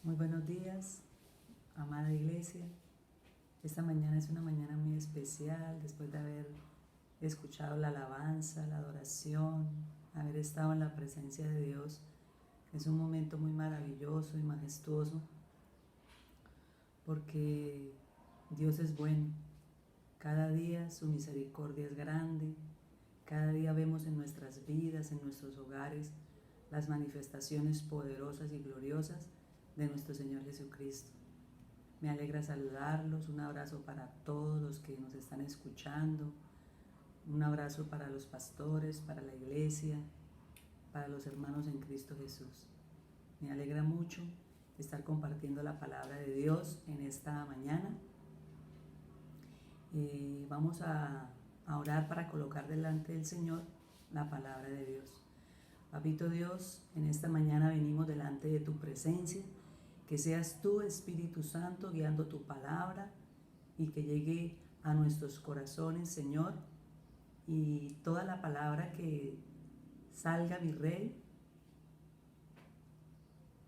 Muy buenos días, amada iglesia. Esta mañana es una mañana muy especial después de haber escuchado la alabanza, la adoración, haber estado en la presencia de Dios. Es un momento muy maravilloso y majestuoso porque Dios es bueno. Cada día su misericordia es grande. Cada día vemos en nuestras vidas, en nuestros hogares, las manifestaciones poderosas y gloriosas de nuestro Señor Jesucristo. Me alegra saludarlos, un abrazo para todos los que nos están escuchando, un abrazo para los pastores, para la iglesia, para los hermanos en Cristo Jesús. Me alegra mucho estar compartiendo la palabra de Dios en esta mañana. Vamos a orar para colocar delante del Señor la palabra de Dios. Papito Dios, en esta mañana venimos delante de tu presencia. Que seas tú, Espíritu Santo, guiando tu palabra y que llegue a nuestros corazones, Señor. Y toda la palabra que salga, mi Rey,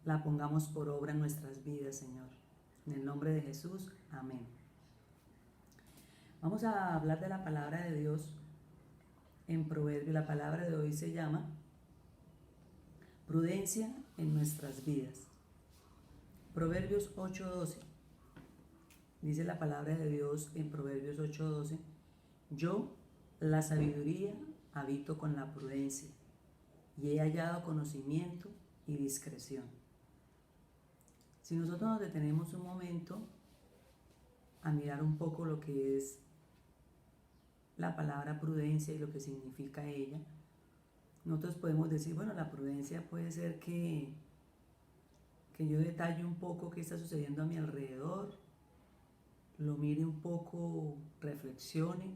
la pongamos por obra en nuestras vidas, Señor. En el nombre de Jesús, amén. Vamos a hablar de la palabra de Dios en Proverbios. La palabra de hoy se llama prudencia en nuestras vidas. Proverbios 8:12. Dice la palabra de Dios en Proverbios 8:12: Yo, la sabiduría, habito con la prudencia, y he hallado conocimiento y discreción. Si nosotros nos detenemos un momento a mirar un poco lo que es la palabra prudencia y lo que significa ella, nosotros podemos decir, bueno, la prudencia puede ser que yo detalle un poco qué está sucediendo a mi alrededor, lo mire un poco, reflexione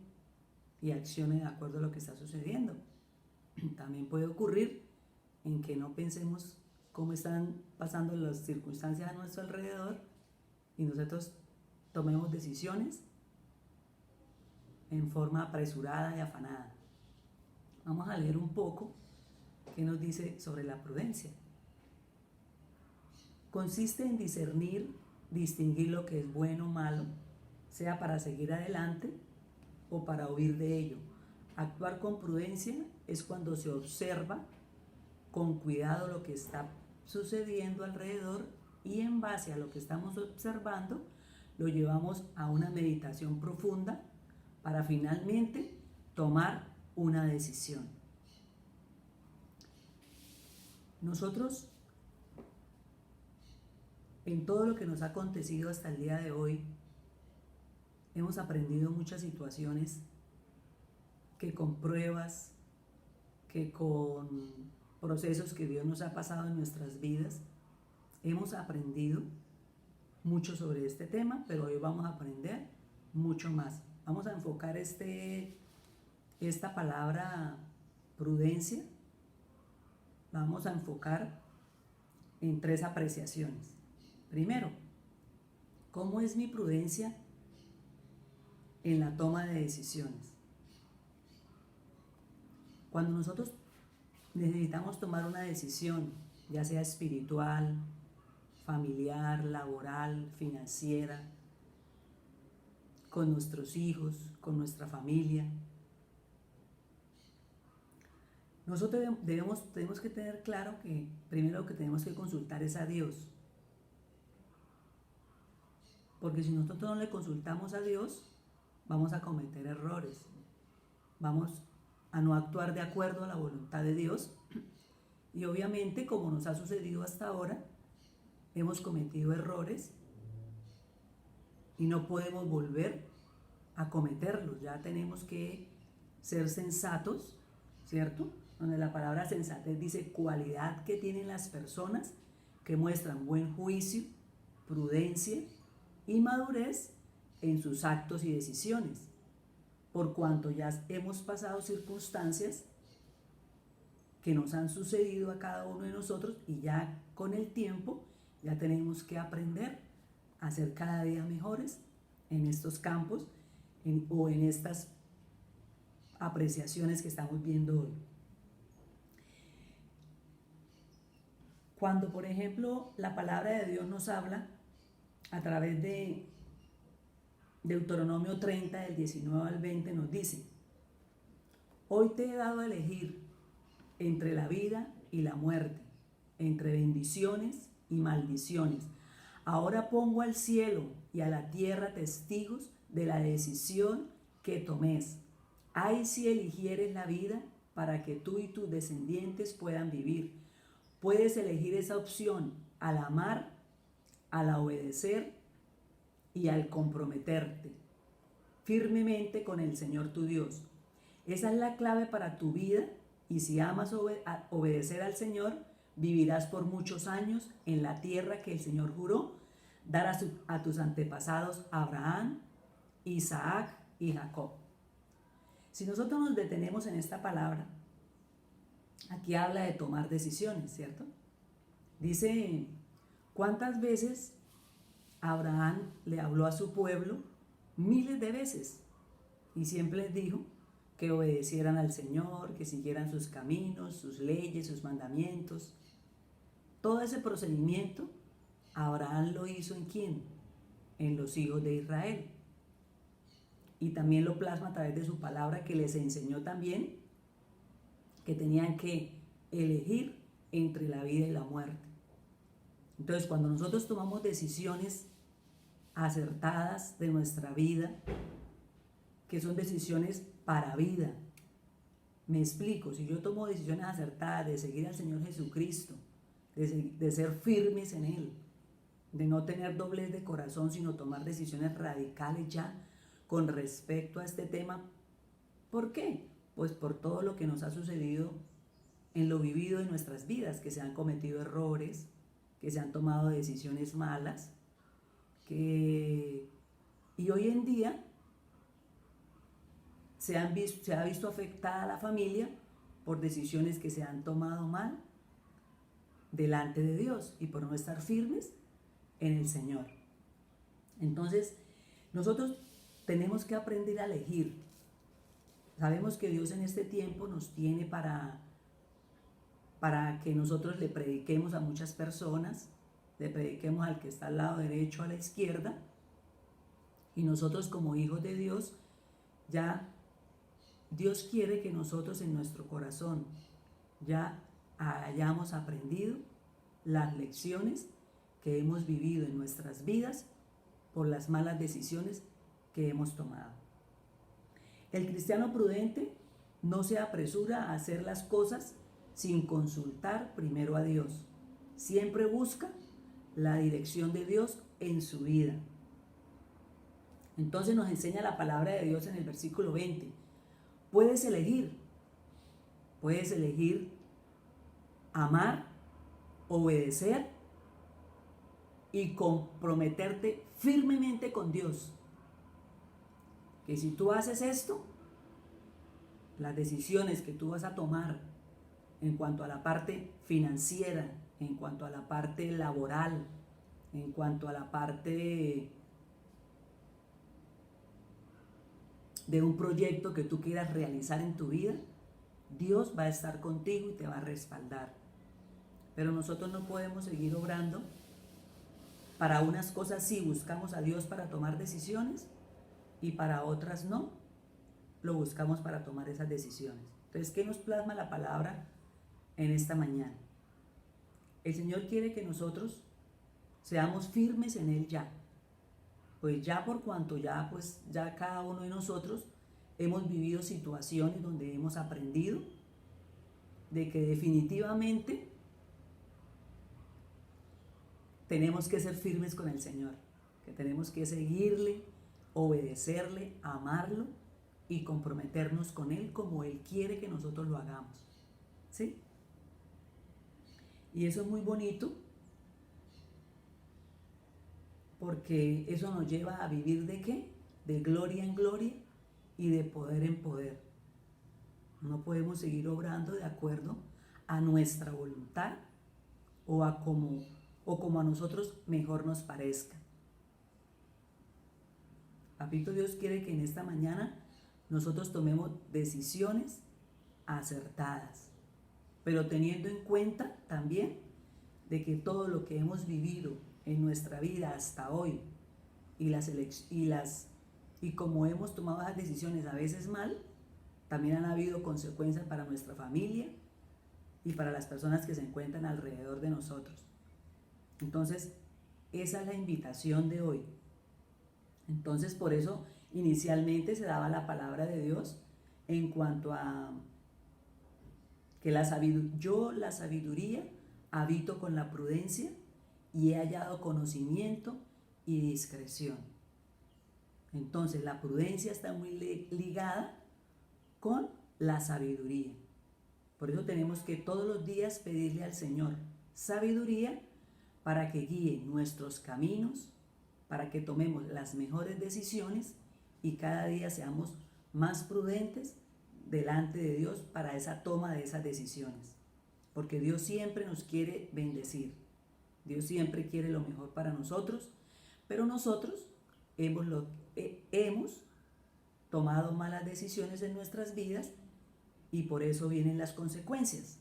y accione de acuerdo a lo que está sucediendo. También puede ocurrir en que no pensemos cómo están pasando las circunstancias a nuestro alrededor y nosotros tomemos decisiones en forma apresurada y afanada. Vamos a leer un poco qué nos dice sobre la prudencia. Consiste en distinguir lo que es bueno o malo, sea para seguir adelante o para huir de ello. Actuar con prudencia es cuando se observa con cuidado lo que está sucediendo alrededor y en base a lo que estamos observando lo llevamos a una meditación profunda para finalmente tomar una decisión. Nosotros, en todo lo que nos ha acontecido hasta el día de hoy, hemos aprendido muchas situaciones que con pruebas, que con procesos que Dios nos ha pasado en nuestras vidas, hemos aprendido mucho sobre este tema, pero hoy vamos a aprender mucho más. Vamos a enfocar esta palabra prudencia, la vamos a enfocar en 3 apreciaciones. Primero, ¿cómo es mi prudencia en la toma de decisiones? Cuando nosotros necesitamos tomar una decisión, ya sea espiritual, familiar, laboral, financiera, con nuestros hijos, con nuestra familia, nosotros tenemos que tener claro que primero lo que tenemos que consultar es a Dios. Porque si nosotros no le consultamos a Dios, vamos a cometer errores. Vamos a no actuar de acuerdo a la voluntad de Dios. Y obviamente, como nos ha sucedido hasta ahora, hemos cometido errores y no podemos volver a cometerlos. Ya tenemos que ser sensatos, ¿cierto? Donde la palabra sensatez dice cualidad que tienen las personas que muestran buen juicio, prudencia y madurez en sus actos y decisiones, por cuanto ya hemos pasado circunstancias que nos han sucedido a cada uno de nosotros y ya con el tiempo ya tenemos que aprender a ser cada día mejores en estos campos o en estas apreciaciones que estamos viendo hoy. Cuando, por ejemplo, la palabra de Dios nos habla a través de Deuteronomio 30, del 19 al 20, nos dice: hoy te he dado a elegir entre la vida y la muerte, entre bendiciones y maldiciones. Ahora pongo al cielo y a la tierra testigos de la decisión que tomes. Ay, si eligieres la vida para que tú y tus descendientes puedan vivir. Puedes elegir esa opción al amar, al obedecer y al comprometerte firmemente con el Señor tu Dios. Esa es la clave para tu vida, y si amas obedecer al Señor, vivirás por muchos años en la tierra que el Señor juró dar a tus antepasados Abraham, Isaac y Jacob. Si nosotros nos detenemos en esta palabra, aquí habla de tomar decisiones, ¿cierto? Dice, ¿cuántas veces Abraham le habló a su pueblo? Miles de veces. Y siempre les dijo que obedecieran al Señor, que siguieran sus caminos, sus leyes, sus mandamientos. Todo ese procedimiento, Abraham lo hizo ¿en quién? En los hijos de Israel. Y también lo plasma a través de su palabra, que les enseñó también que tenían que elegir entre la vida y la muerte. Entonces, cuando nosotros tomamos decisiones acertadas de nuestra vida, que son decisiones para vida, me explico, si yo tomo decisiones acertadas de seguir al Señor Jesucristo, de ser firmes en Él, de no tener doblez de corazón, sino tomar decisiones radicales ya con respecto a este tema. ¿Por qué? Pues por todo lo que nos ha sucedido en lo vivido en nuestras vidas, que se han cometido errores, que se han tomado decisiones malas, y hoy en día se ha visto afectada la familia por decisiones que se han tomado mal delante de Dios y por no estar firmes en el Señor. Entonces, nosotros tenemos que aprender a elegir. Sabemos que Dios en este tiempo nos tiene para que nosotros le prediquemos a muchas personas, le prediquemos al que está al lado derecho, a la izquierda, y nosotros como hijos de Dios, ya Dios quiere que nosotros en nuestro corazón ya hayamos aprendido las lecciones que hemos vivido en nuestras vidas por las malas decisiones que hemos tomado. El cristiano prudente no se apresura a hacer las cosas sin consultar primero a Dios. Siempre busca la dirección de Dios en su vida. Entonces nos enseña la palabra de Dios en el versículo 20. Puedes elegir amar, obedecer y comprometerte firmemente con Dios. Que si tú haces esto, las decisiones que tú vas a tomar en cuanto a la parte financiera, en cuanto a la parte laboral, en cuanto a la parte de un proyecto que tú quieras realizar en tu vida, Dios va a estar contigo y te va a respaldar. Pero nosotros no podemos seguir obrando. Para unas cosas sí buscamos a Dios para tomar decisiones y para otras no lo buscamos para tomar esas decisiones. Entonces, ¿qué nos plasma la palabra en esta mañana? El Señor quiere que nosotros seamos firmes en Él ya. Pues ya por cuanto ya cada uno de nosotros hemos vivido situaciones donde hemos aprendido de que definitivamente tenemos que ser firmes con el Señor, que tenemos que seguirle, obedecerle, amarlo y comprometernos con Él como Él quiere que nosotros lo hagamos. ¿Sí? Y eso es muy bonito, porque eso nos lleva a vivir ¿de qué? De gloria en gloria y de poder en poder. No podemos seguir obrando de acuerdo a nuestra voluntad o como a nosotros mejor nos parezca. Papito Dios quiere que en esta mañana nosotros tomemos decisiones acertadas, pero teniendo en cuenta también de que todo lo que hemos vivido en nuestra vida hasta hoy y como hemos tomado esas decisiones a veces mal, también han habido consecuencias para nuestra familia y para las personas que se encuentran alrededor de nosotros. Entonces, esa es la invitación de hoy. Entonces, por eso inicialmente se daba la palabra de Dios en cuanto a que la sabiduría habito con la prudencia y he hallado conocimiento y discreción. Entonces, la prudencia está muy ligada con la sabiduría. Por eso tenemos que todos los días pedirle al Señor sabiduría para que guíe nuestros caminos, para que tomemos las mejores decisiones y cada día seamos más prudentes delante de Dios para esa toma de esas decisiones. Porque Dios siempre nos quiere bendecir. Dios siempre quiere lo mejor para nosotros, pero nosotros hemos tomado malas decisiones en nuestras vidas y por eso vienen las consecuencias.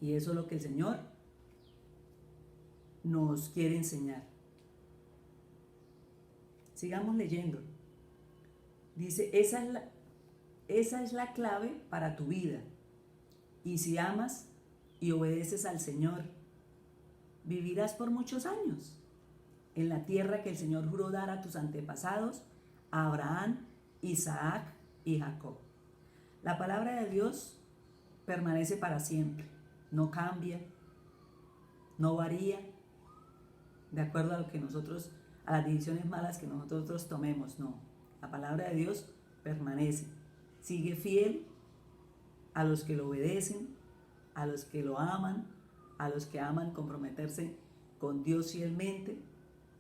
Y eso es lo que el Señor nos quiere enseñar. Sigamos leyendo. Dice, esa es la clave para tu vida. Y si amas y obedeces al Señor, vivirás por muchos años en la tierra que el Señor juró dar a tus antepasados, a Abraham, Isaac y Jacob. La palabra de Dios permanece para siempre, no cambia, no varía, de acuerdo a lo que a las decisiones malas que nosotros tomemos, no. La palabra de Dios permanece, sigue fiel a los que lo obedecen, a los que lo aman, a los que aman comprometerse con Dios fielmente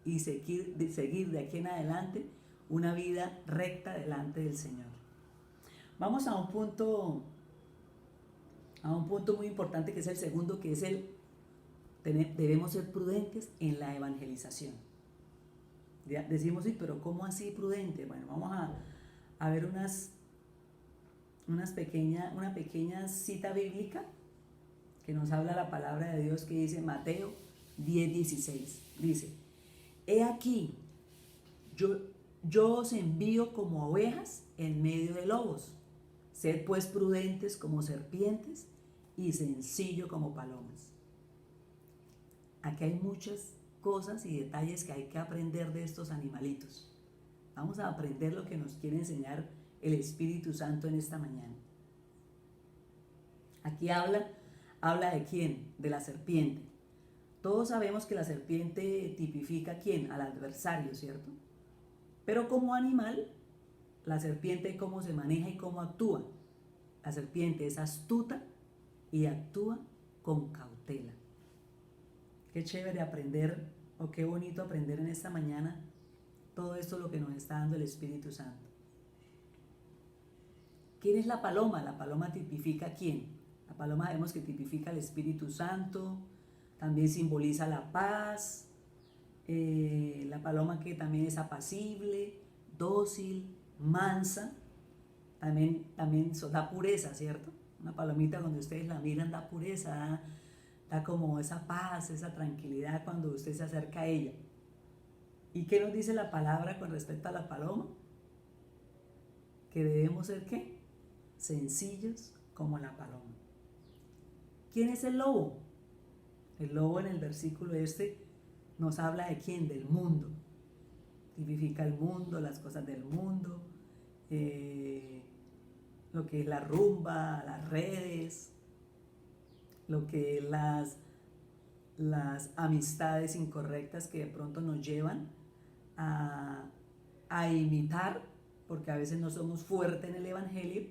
y seguir de aquí en adelante una vida recta delante del Señor. Vamos a un punto muy importante que es el segundo, que es debemos ser prudentes en la evangelización. Decimos, sí, pero ¿cómo así prudente? Bueno, vamos a ver una pequeña cita bíblica que nos habla la palabra de Dios, que dice Mateo 10:16. Dice, he aquí, yo os envío como ovejas en medio de lobos. Sed pues prudentes como serpientes y sencillo como palomas. Aquí hay muchas cosas y detalles que hay que aprender de estos animalitos. Vamos a aprender lo que nos quiere enseñar el Espíritu Santo en esta mañana. Aquí habla de quién, de la serpiente. Todos sabemos que la serpiente tipifica a quién, al adversario, ¿cierto? Pero como animal, la serpiente cómo se maneja y cómo actúa. La serpiente es astuta y actúa con cautela. Qué chévere aprender, o qué bonito aprender en esta mañana todo esto lo que nos está dando el Espíritu Santo. ¿Quién es la paloma? La paloma tipifica a quién. La paloma vemos que tipifica al Espíritu Santo, también simboliza la paz, la paloma que también es apacible, dócil, mansa, también da pureza, ¿cierto? Una palomita cuando ustedes la miran da pureza, da como esa paz, esa tranquilidad cuando usted se acerca a ella. ¿Y qué nos dice la palabra con respecto a la paloma? Que debemos ser ¿qué? Sencillos como la paloma. ¿Quién es el lobo? El lobo en el versículo nos habla de quién, del mundo. Tipifica el mundo, las cosas del mundo, lo que es la rumba, las redes, lo que es las amistades incorrectas que de pronto nos llevan a imitar, porque a veces no somos fuertes en el Evangelio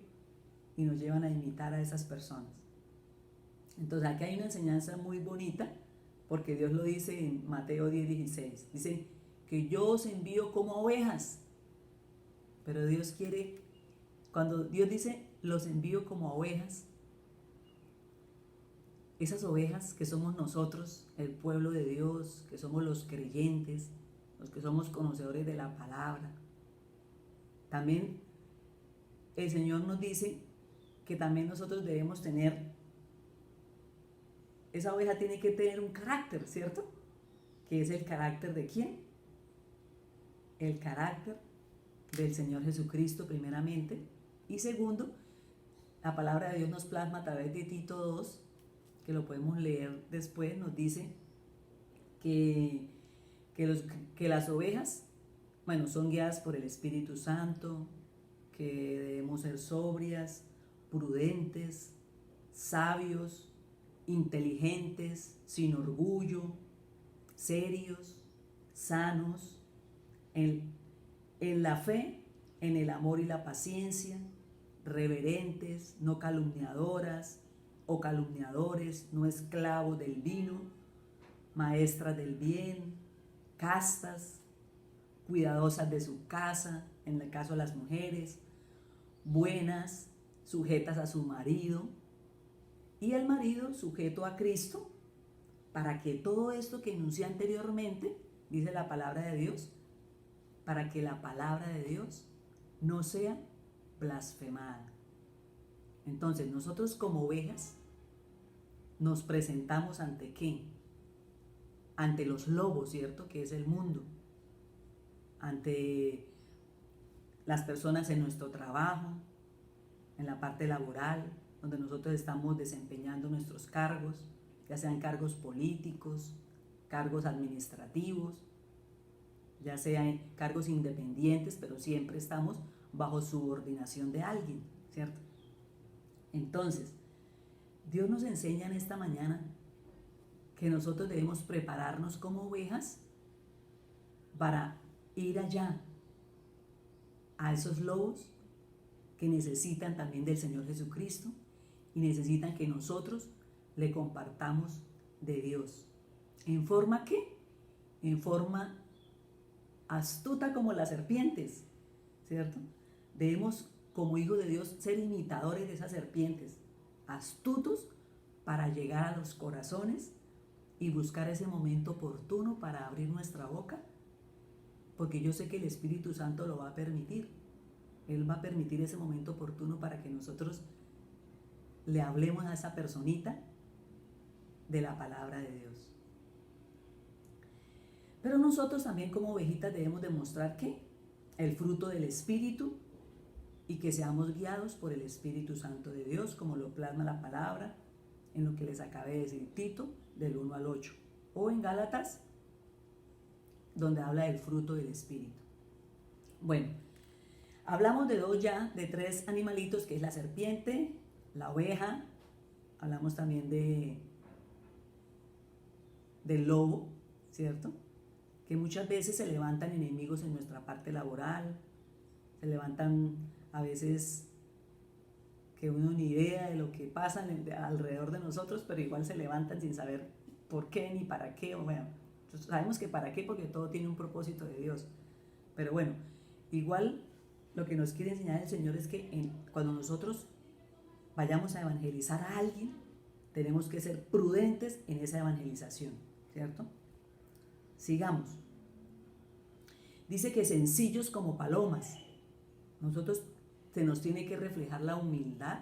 y nos llevan a imitar a esas personas. Entonces aquí hay una enseñanza muy bonita, porque Dios lo dice en Mateo 10:16. Dice que yo os envío como ovejas, pero Dios quiere, cuando Dios dice los envío como ovejas, esas ovejas que somos nosotros, el pueblo de Dios, que somos los creyentes, los que somos conocedores de la palabra. También el Señor nos dice que también nosotros debemos tener esa oveja tiene que tener un carácter, ¿cierto? ¿Que es el carácter de quién? El carácter del Señor Jesucristo primeramente. Y segundo, la palabra de Dios nos plasma a través de Tito 2, que lo podemos leer después, nos dice que, que las ovejas, bueno, son guiadas por el Espíritu Santo, que debemos ser sobrias, prudentes, sabios, inteligentes, sin orgullo, serios, sanos, en la fe, en el amor y la paciencia, reverentes, no calumniadoras o calumniadores, no esclavos del vino, maestras del bien, castas, cuidadosas de su casa, en el caso de las mujeres, buenas, sujetas a su marido, y el marido sujeto a Cristo, para que todo esto que enuncié anteriormente, dice la palabra de Dios, para que la palabra de Dios no sea blasfemada. Entonces, nosotros como ovejas nos presentamos ante ¿qué? Ante los lobos, ¿cierto? Que es el mundo. Ante las personas en nuestro trabajo, en la parte laboral, donde nosotros estamos desempeñando nuestros cargos, ya sean cargos políticos, cargos administrativos, ya sean cargos independientes, pero siempre estamos bajo subordinación de alguien, ¿cierto? Entonces, Dios nos enseña en esta mañana que nosotros debemos prepararnos como ovejas para ir allá a esos lobos que necesitan también del Señor Jesucristo y necesitan que nosotros le compartamos de Dios. ¿En forma qué? En forma astuta como las serpientes, ¿cierto? Debemos, como hijos de Dios, ser imitadores de esas serpientes, astutos para llegar a los corazones y buscar ese momento oportuno para abrir nuestra boca, porque yo sé que el Espíritu Santo lo va a permitir. Él va a permitir ese momento oportuno para que nosotros le hablemos a esa personita de la palabra de Dios. Pero nosotros también como ovejitas debemos demostrar que el fruto del Espíritu y que seamos guiados por el Espíritu Santo de Dios, como lo plasma la palabra en lo que les acabé de decir, Tito, del 1 al 8, o en Gálatas, donde habla del fruto del Espíritu. Bueno, hablamos de de tres animalitos, que es la serpiente, la oveja, hablamos también del lobo, ¿cierto? Que muchas veces se levantan enemigos en nuestra parte laboral, se levantan a veces que uno ni idea de lo que pasa alrededor de nosotros, pero igual se levantan sin saber por qué ni para qué. O bueno, sabemos que para qué, porque todo tiene un propósito de Dios. Pero bueno, igual lo que nos quiere enseñar el Señor es que cuando nosotros vayamos a evangelizar a alguien, tenemos que ser prudentes en esa evangelización, ¿cierto? Sigamos. Dice que sencillos como palomas. Nosotros se nos tiene que reflejar la humildad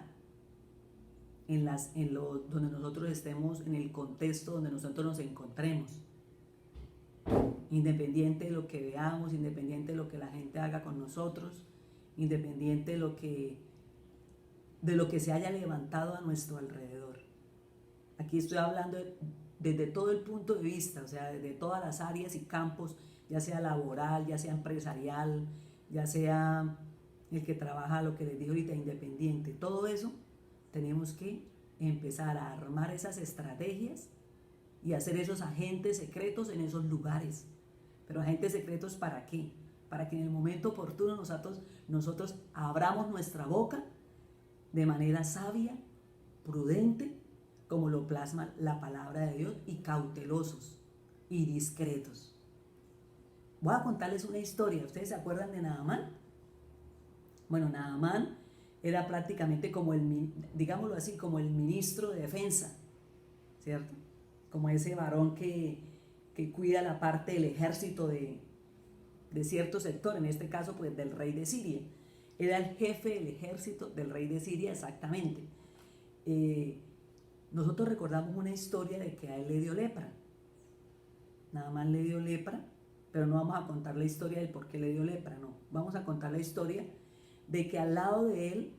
donde nosotros estemos, en el contexto donde nosotros nos encontremos. Independiente de lo que veamos, independiente de lo que la gente haga con nosotros, independiente de lo que se haya levantado a nuestro alrededor. Aquí estoy hablando desde todo el punto de vista, o sea, desde todas las áreas y campos, ya sea laboral, ya sea empresarial, ya sea el que trabaja, lo que les digo ahorita, independiente. Todo eso tenemos que empezar a armar esas estrategias y hacer esos agentes secretos en esos lugares. Pero agentes secretos, ¿para qué? Para que en el momento oportuno nosotros abramos nuestra boca de manera sabia, prudente, como lo plasma la palabra de Dios, y cautelosos y discretos. Voy a contarles una historia. ¿Ustedes se acuerdan de Naamán? Bueno, Naamán era prácticamente como digámoslo así, como el ministro de defensa, ¿cierto? Como ese varón que cuida la parte del ejército de cierto sector, en este caso pues del rey de Siria. Era el jefe del ejército del rey de Siria, exactamente. Nosotros recordamos una historia de que a él le dio lepra. Naamán le dio lepra, pero no vamos a contar la historia del por qué le dio lepra, no. Vamos a contar la historia de que al lado de él,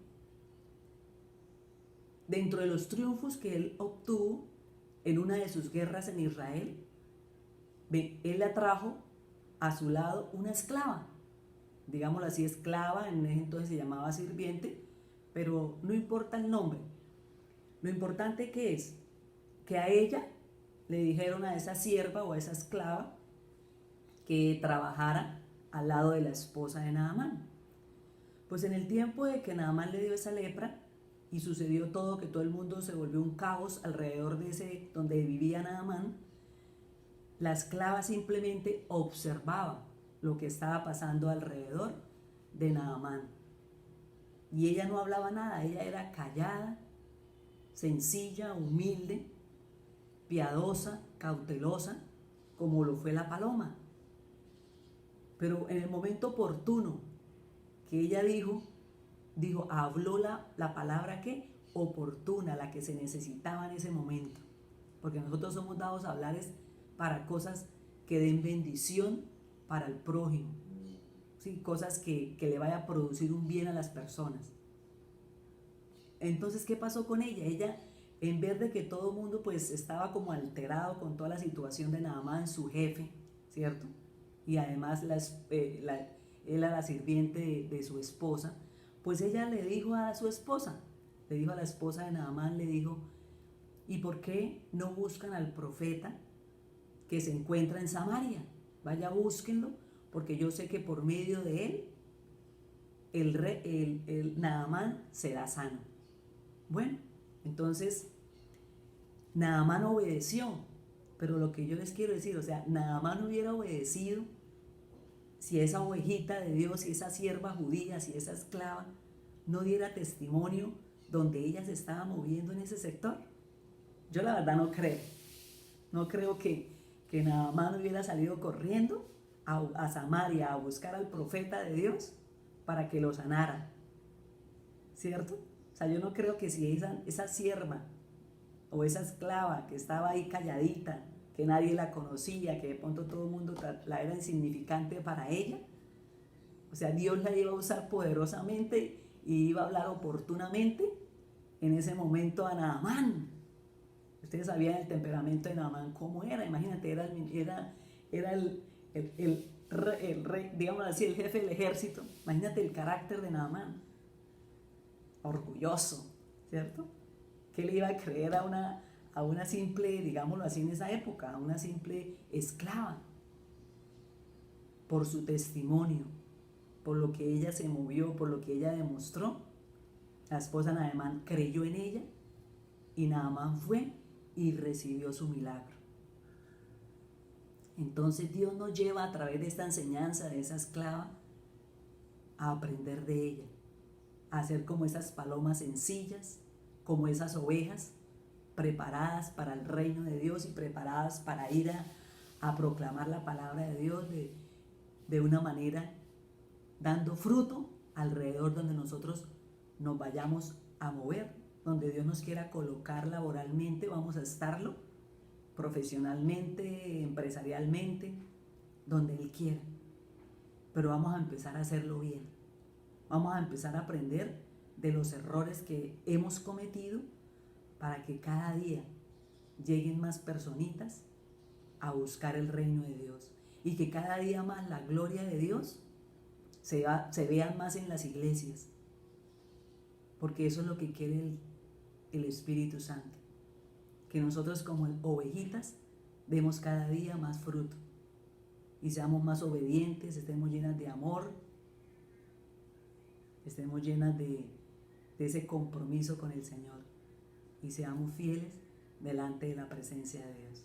dentro de los triunfos que él obtuvo en una de sus guerras en Israel, él le atrajo a su lado una esclava, digámoslo así, esclava, en ese entonces se llamaba sirviente, pero no importa el nombre. Lo importante que es que a ella le dijeron, a esa sierva o a esa esclava, que trabajara al lado de la esposa de Naamán. Pues en el tiempo de que Naamán le dio esa lepra y sucedió todo, que todo el mundo se volvió un caos alrededor de ese donde vivía Naamán, la esclava simplemente observaba lo que estaba pasando alrededor de Naamán. Y ella no hablaba nada, ella era callada, sencilla, humilde, piadosa, cautelosa, como lo fue la paloma. Pero en el momento oportuno que ella dijo, habló la palabra que oportuna, la que se necesitaba en ese momento. Porque nosotros somos dados a hablar para cosas que den bendición para el prójimo, ¿sí? Cosas que le vaya a producir un bien a las personas. Entonces, ¿qué pasó con ella? Ella, en vez de que todo el mundo pues estaba como alterado con toda la situación de Naamán, su jefe, ¿cierto? Y además él era la sirviente de su esposa, pues ella le dijo a su esposa, le dijo a la esposa de Naamán, le dijo, ¿y por qué no buscan al profeta que se encuentra en Samaria? Vaya, búsquenlo, porque yo sé que por medio de él, el Naamán será sano. Bueno, entonces Naamán obedeció, pero lo que yo les quiero decir, o sea, Naamán hubiera obedecido si esa ovejita de Dios, si esa sierva judía, si esa esclava no diera testimonio donde ella se estaba moviendo en ese sector. Yo la verdad no creo que Naamán hubiera salido corriendo a Samaria a buscar al profeta de Dios para que lo sanara, ¿cierto? O sea, yo no creo que si esa sierva o esa esclava que estaba ahí calladita, que nadie la conocía, que de pronto todo el mundo la era insignificante para ella, o sea, Dios la iba a usar poderosamente y iba a hablar oportunamente en ese momento a Naamán. Ustedes sabían el temperamento de Naamán cómo era, imagínate, era el rey, digamos así, el jefe del ejército. Imagínate el carácter de Naamán, orgulloso, ¿cierto? ¿Qué le iba a creer a una simple, digámoslo así en esa época, a una simple esclava? Por su testimonio, por lo que ella se movió, por lo que ella demostró, la esposa de Naamán creyó en ella y Naamán fue y recibió su milagro. Entonces Dios nos lleva a través de esta enseñanza de esa esclava a aprender de ella, a ser como esas palomas sencillas, como esas ovejas preparadas para el reino de Dios y preparadas para ir a proclamar la palabra de Dios de una manera dando fruto alrededor donde nosotros nos vayamos a mover, donde Dios nos quiera colocar laboralmente, vamos a estarlo, profesionalmente, empresarialmente, donde Él quiera. Pero vamos a empezar a hacerlo bien. Vamos a empezar a aprender de los errores que hemos cometido para que cada día lleguen más personitas a buscar el reino de Dios y que cada día más la gloria de Dios se vea más en las iglesias, porque eso es lo que quiere el Espíritu Santo, que nosotros como ovejitas demos cada día más fruto y seamos más obedientes, estemos llenas de amor, estemos llenas de ese compromiso con el Señor y seamos fieles delante de la presencia de Dios.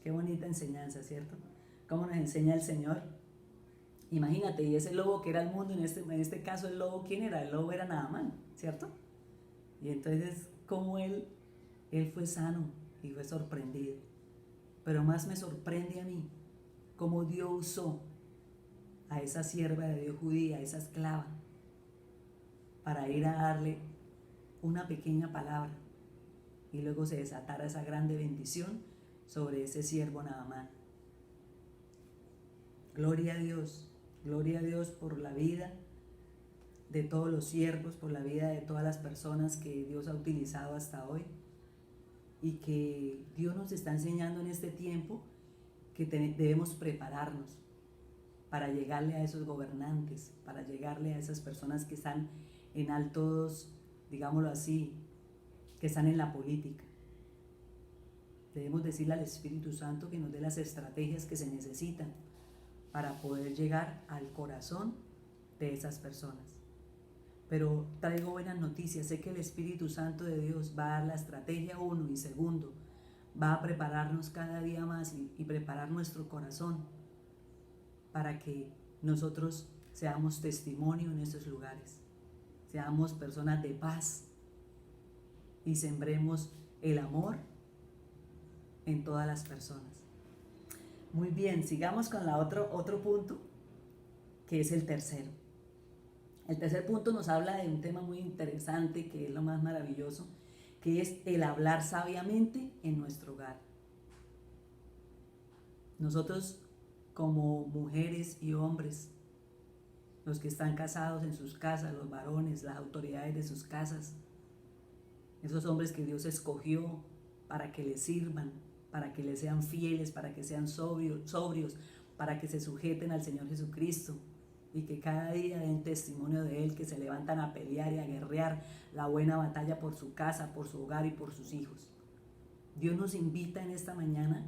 Qué bonita enseñanza, ¿cierto? ¿Cómo nos enseña el Señor? Imagínate, y ese lobo que era el mundo, en este caso el lobo, ¿quién era? El lobo era Naamán, ¿cierto? Y entonces, ¿cómo él fue sano y fue sorprendido? Pero más me sorprende a mí cómo Dios usó a esa sierva de Dios judía, a esa esclava, para ir a darle una pequeña palabra y luego se desatara esa grande bendición sobre ese siervo Naamán. Gloria a Dios por la vida de todos los siervos, por la vida de todas las personas que Dios ha utilizado hasta hoy, y que Dios nos está enseñando en este tiempo que debemos prepararnos para llegarle a esos gobernantes, para llegarle a esas personas que están en altos, digámoslo así, que están en la política. Debemos decirle al Espíritu Santo que nos dé las estrategias que se necesitan para poder llegar al corazón de esas personas. Pero traigo buenas noticias. Sé que el Espíritu Santo de Dios va a dar la estrategia, uno, y segundo, va a prepararnos cada día más y preparar nuestro corazón para que nosotros seamos testimonio en estos lugares, seamos personas de paz y sembremos el amor en todas las personas. Muy bien, sigamos con otro punto, que es el tercero. El tercer punto nos habla de un tema muy interesante, que es lo más maravilloso, que es el hablar sabiamente en nuestro hogar. Nosotros, como mujeres y hombres, los que están casados en sus casas, los varones, las autoridades de sus casas, esos hombres que Dios escogió para que le sirvan, para que le sean fieles, para que sean sobrios, para que se sujeten al Señor Jesucristo y que cada día den testimonio de Él, que se levantan a pelear y a guerrear la buena batalla por su casa, por su hogar y por sus hijos. Dios nos invita en esta mañana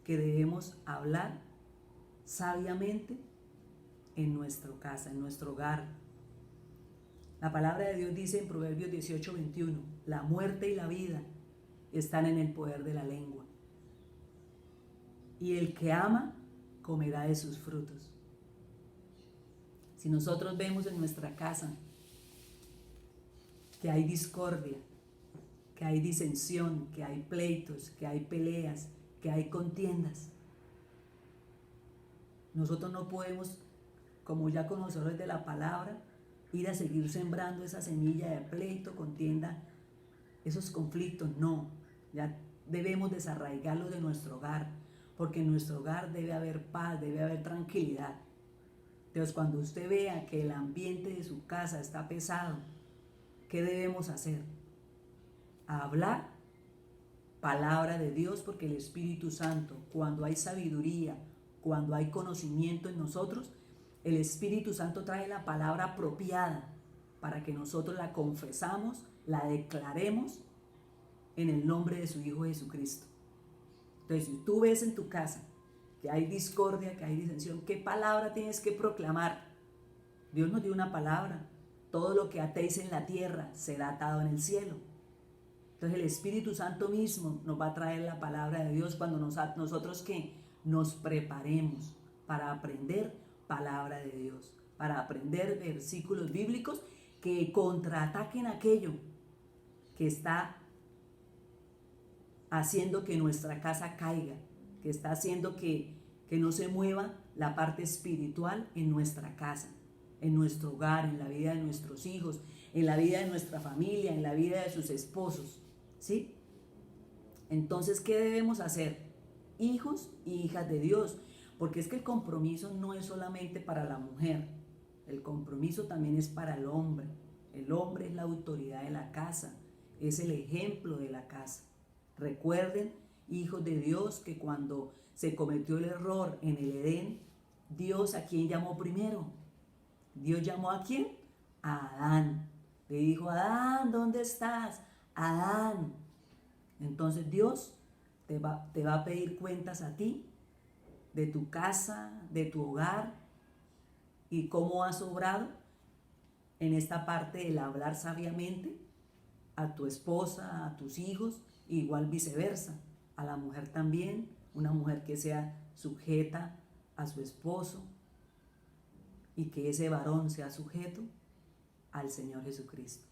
que debemos hablar sabiamente en nuestra casa, en nuestro hogar. La palabra de Dios dice en Proverbios 18:21, la muerte y la vida están en el poder de la lengua, y el que ama comerá de sus frutos. Si nosotros vemos en nuestra casa que hay discordia, que hay disensión, que hay pleitos, que hay peleas, que hay contiendas, nosotros no podemos, como ya conocedores de la palabra, ir a seguir sembrando esa semilla de pleito, contienda, esos conflictos. No, ya debemos desarraigarlos de nuestro hogar, porque en nuestro hogar debe haber paz, debe haber tranquilidad. Entonces, cuando usted vea que el ambiente de su casa está pesado, ¿qué debemos hacer? Hablar palabra de Dios, porque el Espíritu Santo, cuando hay sabiduría, cuando hay conocimiento en nosotros, el Espíritu Santo trae la palabra apropiada para que nosotros la confesamos, la declaremos en el nombre de su Hijo Jesucristo. Entonces, si tú ves en tu casa que hay discordia, que hay disensión, ¿qué palabra tienes que proclamar? Dios nos dio una palabra: todo lo que atéis en la tierra será atado en el cielo. Entonces el Espíritu Santo mismo nos va a traer la palabra de Dios cuando nosotros que nos preparemos para aprender palabra de Dios, para aprender versículos bíblicos que contraataquen aquello que está haciendo que nuestra casa caiga, que está haciendo que no se mueva la parte espiritual en nuestra casa, en nuestro hogar, en la vida de nuestros hijos, en la vida de nuestra familia, en la vida de sus esposos, ¿sí? Entonces, ¿qué debemos hacer? Hijos y hijas de Dios, porque es que el compromiso no es solamente para la mujer, el compromiso también es para el hombre. El hombre es la autoridad de la casa, es el ejemplo de la casa. Recuerden, hijos de Dios, que cuando se cometió el error en el Edén, Dios, ¿a quién llamó primero? Dios llamó ¿a quién? A Adán. Le dijo: Adán, ¿dónde estás? Adán. Entonces Dios te va a pedir cuentas a ti, de tu casa, de tu hogar, y cómo has obrado en esta parte del hablar sabiamente a tu esposa, a tus hijos, igual viceversa, a la mujer también, una mujer que sea sujeta a su esposo y que ese varón sea sujeto al Señor Jesucristo.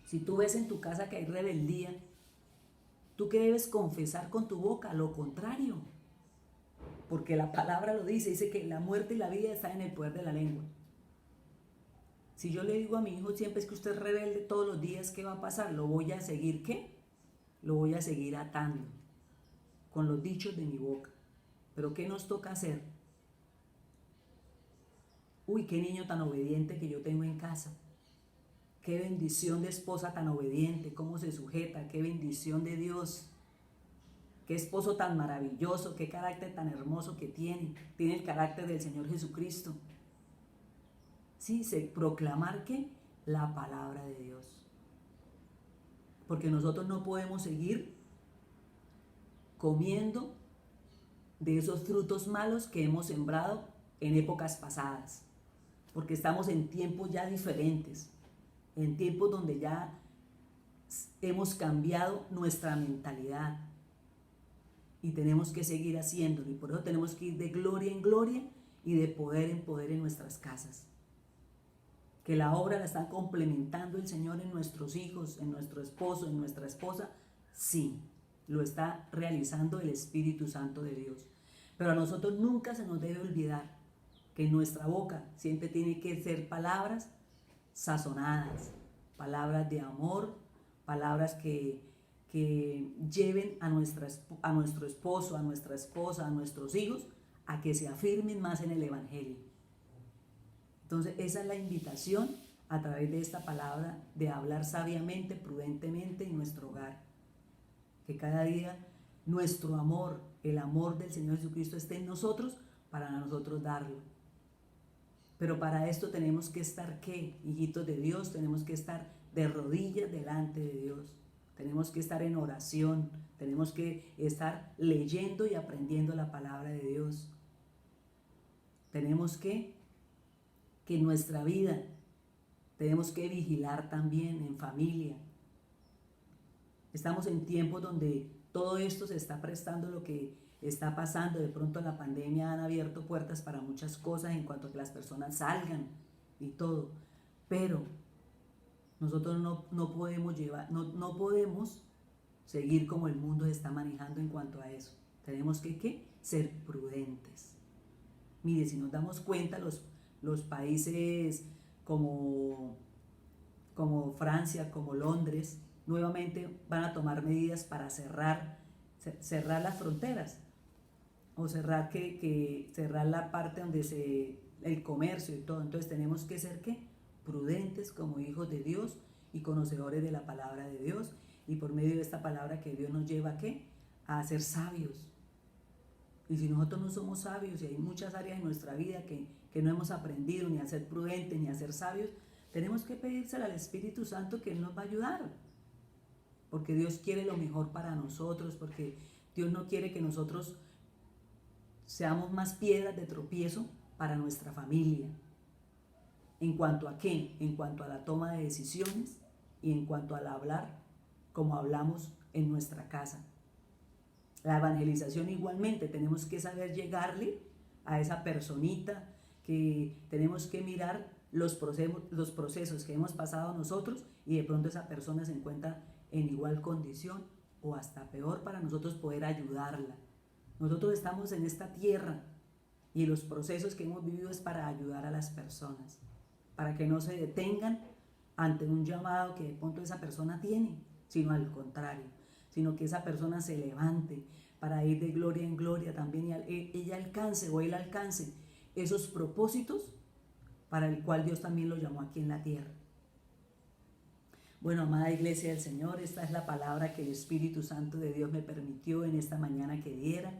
Si tú ves en tu casa que hay rebeldía, ¿tú qué debes confesar con tu boca? Lo contrario, porque la palabra lo dice que la muerte y la vida están en el poder de la lengua. Si yo le digo a mi hijo siempre: es que usted es rebelde todos los días, ¿qué va a pasar? ¿Lo voy a seguir qué? lo voy a seguir atando con los dichos de mi boca. Pero ¿qué nos toca hacer? Uy, qué niño tan obediente que yo tengo en casa. Qué bendición de esposa tan obediente, cómo se sujeta, qué bendición de Dios. Qué esposo tan maravilloso, qué carácter tan hermoso que tiene. Tiene el carácter del Señor Jesucristo. Sí, proclamar que la palabra de Dios. Porque nosotros no podemos seguir comiendo de esos frutos malos que hemos sembrado en épocas pasadas. Porque estamos en tiempos ya diferentes, en tiempos donde ya hemos cambiado nuestra mentalidad y tenemos que seguir haciéndolo, y por eso tenemos que ir de gloria en gloria y de poder en poder en nuestras casas. Que la obra la está complementando el Señor en nuestros hijos, en nuestro esposo, en nuestra esposa, sí, lo está realizando el Espíritu Santo de Dios. Pero a nosotros nunca se nos debe olvidar que en nuestra boca siempre tiene que ser palabras sazonadas, palabras de amor, palabras que lleven a nuestro esposo, a nuestra esposa, a nuestros hijos, a que se afirmen más en el Evangelio. Entonces, esa es la invitación a través de esta palabra de hablar sabiamente, prudentemente en nuestro hogar. Que cada día nuestro amor, el amor del Señor Jesucristo esté en nosotros para nosotros darlo. Pero para esto tenemos que estar, ¿qué? Hijitos de Dios, tenemos que estar de rodillas delante de Dios. Tenemos que estar en oración, tenemos que estar leyendo y aprendiendo la palabra de Dios. Tenemos que en nuestra vida, tenemos que vigilar también en familia. Estamos en tiempos donde todo esto se está prestando, lo que está pasando. De pronto la pandemia han abierto puertas para muchas cosas en cuanto a que las personas salgan y todo. Pero nosotros no podemos seguir como el mundo se está manejando en cuanto a eso. Tenemos que ser prudentes. Mire, si nos damos cuenta, los países como Francia, como Londres, nuevamente van a tomar medidas para cerrar las fronteras o cerrar la parte donde el comercio y todo. Entonces tenemos que ser prudentes como hijos de Dios y conocedores de la palabra de Dios, y por medio de esta palabra que Dios nos lleva a ser sabios. Y si nosotros no somos sabios, y hay muchas áreas en nuestra vida que no hemos aprendido ni a ser prudentes ni a ser sabios, tenemos que pedírselo al Espíritu Santo, que Él nos va a ayudar. Porque Dios quiere lo mejor para nosotros, porque Dios no quiere que nosotros seamos más piedras de tropiezo para nuestra familia. ¿En cuanto a qué? En cuanto a la toma de decisiones y en cuanto al hablar como hablamos en nuestra casa. La evangelización igualmente, tenemos que saber llegarle a esa personita, que tenemos que mirar los procesos que hemos pasado nosotros, y de pronto esa persona se encuentra en igual condición o hasta peor, para nosotros poder ayudarla. Nosotros estamos en esta tierra y los procesos que hemos vivido es para ayudar a las personas, para que no se detengan ante un llamado que de pronto esa persona tiene, sino al contrario, sino que esa persona se levante para ir de gloria en gloria también, y ella alcance o él alcance esos propósitos para el cual Dios también lo llamó aquí en la tierra. Bueno, amada Iglesia del Señor, esta es la palabra que el Espíritu Santo de Dios me permitió en esta mañana que diera.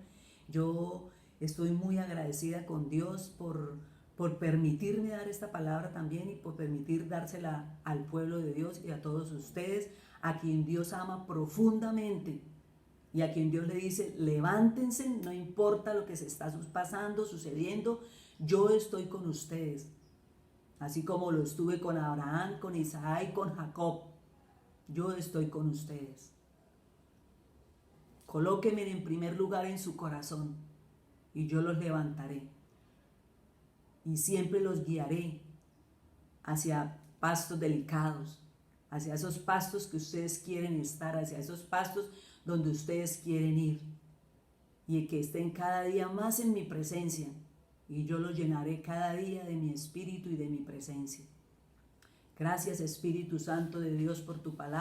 Yo estoy muy agradecida con Dios por permitirme dar esta palabra también, y por permitir dársela al pueblo de Dios y a todos ustedes, a quien Dios ama profundamente y a quien Dios le dice: levántense, no importa lo que se está pasando, sucediendo, yo estoy con ustedes. Así como lo estuve con Abraham, con Isaac y con Jacob, yo estoy con ustedes. Colóquenme en primer lugar en su corazón y yo los levantaré. Y siempre los guiaré hacia pastos delicados, hacia esos pastos que ustedes quieren estar, hacia esos pastos donde ustedes quieren ir. Y que estén cada día más en mi presencia. Y yo los llenaré cada día de mi espíritu y de mi presencia. Gracias, Espíritu Santo de Dios, por tu palabra.